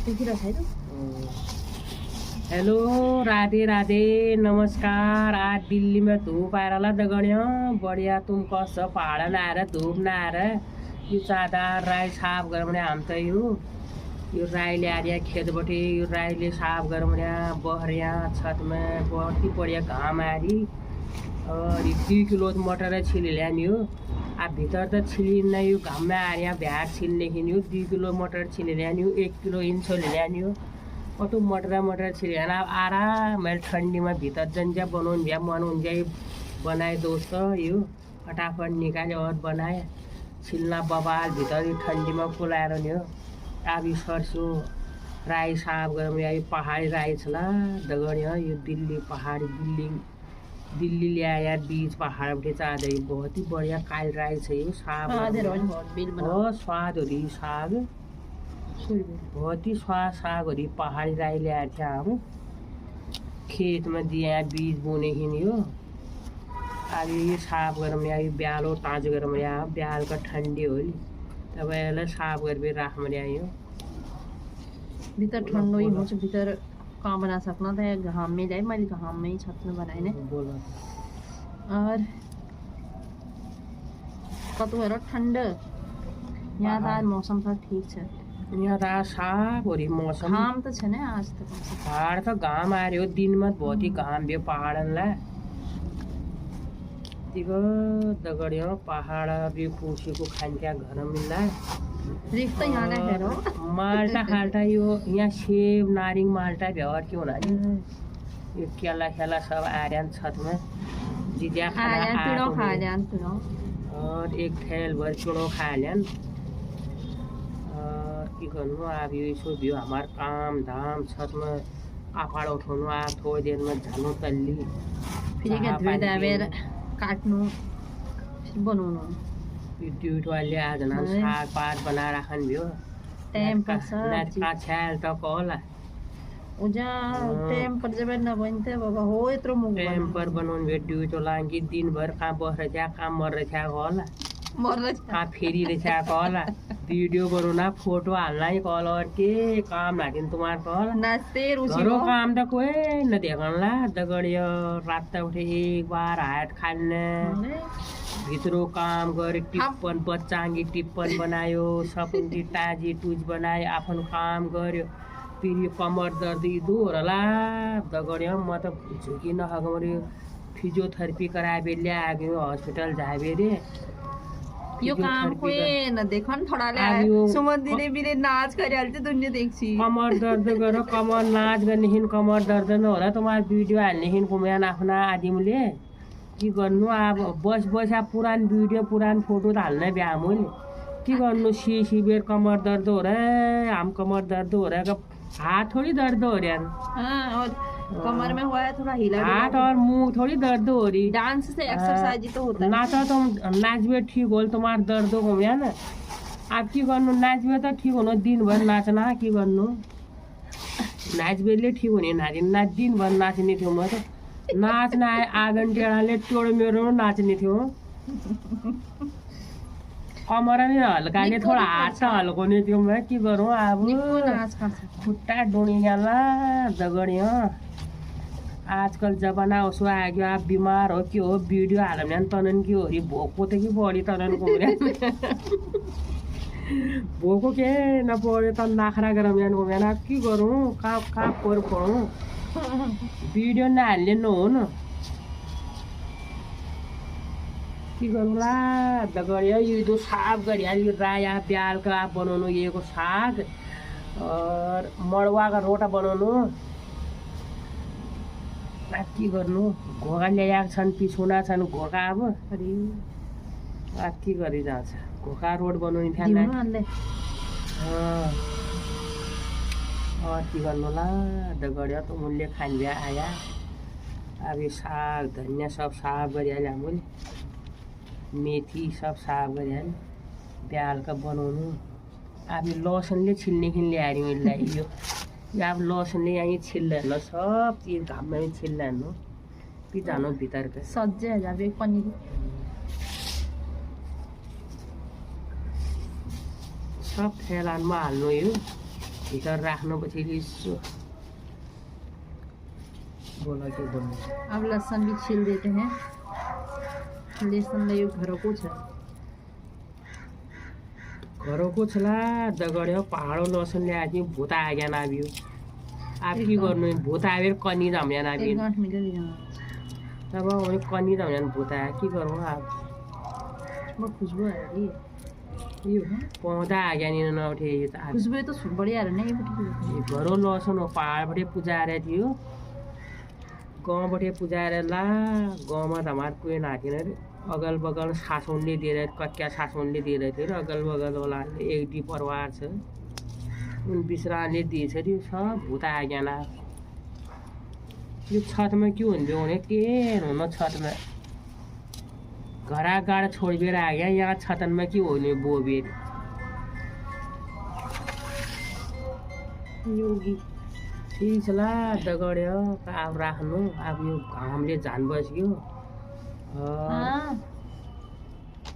Hello Radhe Radhe नमस्कार। आज दिल्ली में धूप आएर दगड़ियों बढ़िया तुम कस पहाड़ न आएर धूप न आएर यो चादर राई साफ गरौँ हाम त यो राई ल्याएर खेतबाट यो राईले साफ गरौँ बहरिया छत में बहुत बढ़िया घाम आरी और 2 किलो मटर छिल ल्यान्यो आ भीतर त छिलिन यो घाम में आरिया भ्याट छिल्ने यो 2 किलो मटर छिल ल्यान्यो 1 किलो इंसोल ल्यान्यो कतो मटर छिलेन आराम ठंडी में भीतर जंजा बनाउन भ्या मन हुन्छ बनाए दोस्त यो फटाफट निकाले और बनाए छिलना बबाल भीतर ठंडी में कुलाएर न्यो आबी सरसो राई साफ गरौँ यो पहाड़ी राई छला दगड़िया यो दिल्ली पहाड़ी दिल्ली ल्याया बीच पहाड़ चाँदै बहुत ही बढ़िया काल राई छ यो साग स्वाद हो साग बहुत ही स्वाद साग हो पहाड़ी राई ल्याएर थियो हम खेत में दिया बीज बोने यो अब ये साफ गरौँ यो ब्यालो ताज गरौँ ब्याल का ठंडी हो तब यसलाई साफ गरी राख्नु यो भीतर ठंडो ही हुन्छ भीतर कहाँ बना सकना था घाम में जाए मैं घाम में ही छत में बनाए ने और कतो हेर ठंड यहाँ त आज मौसम त ठीक छ यहाँ त साफ हो मौसम घाम त छैन आज त पहाड़ त घाम आयो दिन में बहुत ही घाम भयो पहाड़नलाई तिगो दगड़ियो पहाड़ भी पूछेको खान्छ घर मिल्ला रिख त यहाँ नै हेरो माल्टा खाल्टा यो यहाँ सेब नारिंग माल्टा भ्या और के होला यो केला खेला सब आर्यान छत में जिज्या खाना और एक थैल भर चुड़ो खाल्यान के गर्नु अब यो यसो भयो हमार काम धाम छत में आफाड़ उठाउनु आ थोड़ी देर में झानु तल्ली फिर के धुई दाबेर काट्नु बनाउनु ड्यूट वाले आज ना साग पात बना राखन भयो टाइम पास का छाल टक होला उजा टाइम पर जब न बनते बाबा हो यत्रो मुग टाइम पर बनाउन भयो ड्यूट लागि दिन भर काम बस्छ त्या काम मर रह्या होला का फेरी रह्या होला वीडियो बनाउना फोटो हालना कॉल और के काम लागिन तुम्हार कॉल नाचते रुचि घरो काम त कोई न देखनला दगड़ियो रात उठे एक बार हात खाल्ने भित्रो काम गरे टिप्पन बच्चांगी टिप्पन बनायो सपुंजी ताजी टूज बनायो आफ्नो काम गर्यो फिर यो कमर दर्द दोहोरला दगड़ियो म त झुकी नहगमरे फिजियोथेरेपी कराए ल्यायो हॉस्पिटल जाबे रे यो काम कोई न देखन थोडाले सुमन दिने बिरे नाच गरिहाल्छ दुनिया देख्छि कमर दर्द गर कमर नाच गर्नेहिन कमर दर्द न होला तुम्हार वीडियो हाल्नेहिन कुम्यान आफ्ना आदिमले के गर्नु अब बस पुरान वीडियो पुरान फोटो त हाल्न भ्या मैले के गर्नु सी बेर कमर दर्द हो रहा हम कमर दर्द हो रहा हाथ थोड़ी दर्द हो रहा और कमर में हुआ है थोड़ा हिला हाथ और मुंह थोड़ी दर्द हो रही डांस से एक्सरसाइज ही तो होता है नाचा तुम नाच में ठीक हो तुम्हार दर्द हो गया ना आप की गर्नु नाच में तो ठीक होना दिन भर नाचना की गर्नु नाच बेले ठीक होने नाच दिन भर नाच्ने थियो म त नाच्न आँगन टेढाले टोड मेरो नाच्ने थियो कमर नै हल्काले थोड़ा हात त हल्काउने थियो म के गरौँ अब खुट्टा डोनी जाला दगड़ियो आजकल जमाना उसो आग्यो आप बीमार हो कि हो वीडियो हाल्ने तनन की हो री भोको त कि बढी तनन घुम्या भोको के न पढ्यो त नाखरा गरम घुम्या के गरौँ कहाँ पढौँ वीडियो नहाल्ने नहो न के गरौँला दगड़ियो यो तो साफ गरिहाल्यो राया ब्याल का बनाउनु यो साग और मड़वा का रोटा बनाउनु के गर्नु घोगा ल्याएको छन् पिछुना छन् घोगा अब के गरी जान्छ घोगा रोड बनाउने थियो के गर्नुला दगड़ियो त मूल्य खान भ्या आया अब ये साग धनिया सब साफ गरिहाल्यो हामीले मेथी सब साफ गरिहाल्यो ब्याल का बनाउनु अब लसुनले छिल्नेखिन ल्याएर यसलाई यो अब लसुनले यहाँ छिल्दैन सब चीज घाम में छिल्दैन पिजानो भीतर के सज्जै जाबे पनीर सब थैलानमा हाल्नु यो भीतर राख्नुपर्छ यसो बोला के बोल्नु अब लहसुन भी छील देते हैं लहसुन यो घरको छ घरको छला दगड्यो पहाडो लसुन ल्याए भूता आज्ञा नाबियो आप की गर्नु भूता आएर कनी जम्या नाबियो एक गांठ मिले दिया तब उनी कनी जम्या भूता की गरौँ आप बहुत खुशबू आ रही है यो पौधा आज्ञा नि नउठे यो त खुशबू तो बढ़िया रहा नहीं ये घरो लसुन हो पहाडबाटै पुजाएर थियो गाउँबाटै पुजाएर ला गाउँमा त हाम्रो कोही नाथेन रे अगल बगल शासनले दिएर कच्चा शासनले दिएर थियो र अगल बगल होला एक डी परिवार छ उन बिसराले दिएछ त्यो सब भूता आज्ञा यो छतमा के हुन्थ्यो भने के हुन छतमा घरा गाड छोडिदिएर आज्ञा यहाँ छतनमा के हुने बोबेर योगी ठिक छ ला दगड्यो अब राख्नु अब यो घामले झान बस्यो हाँ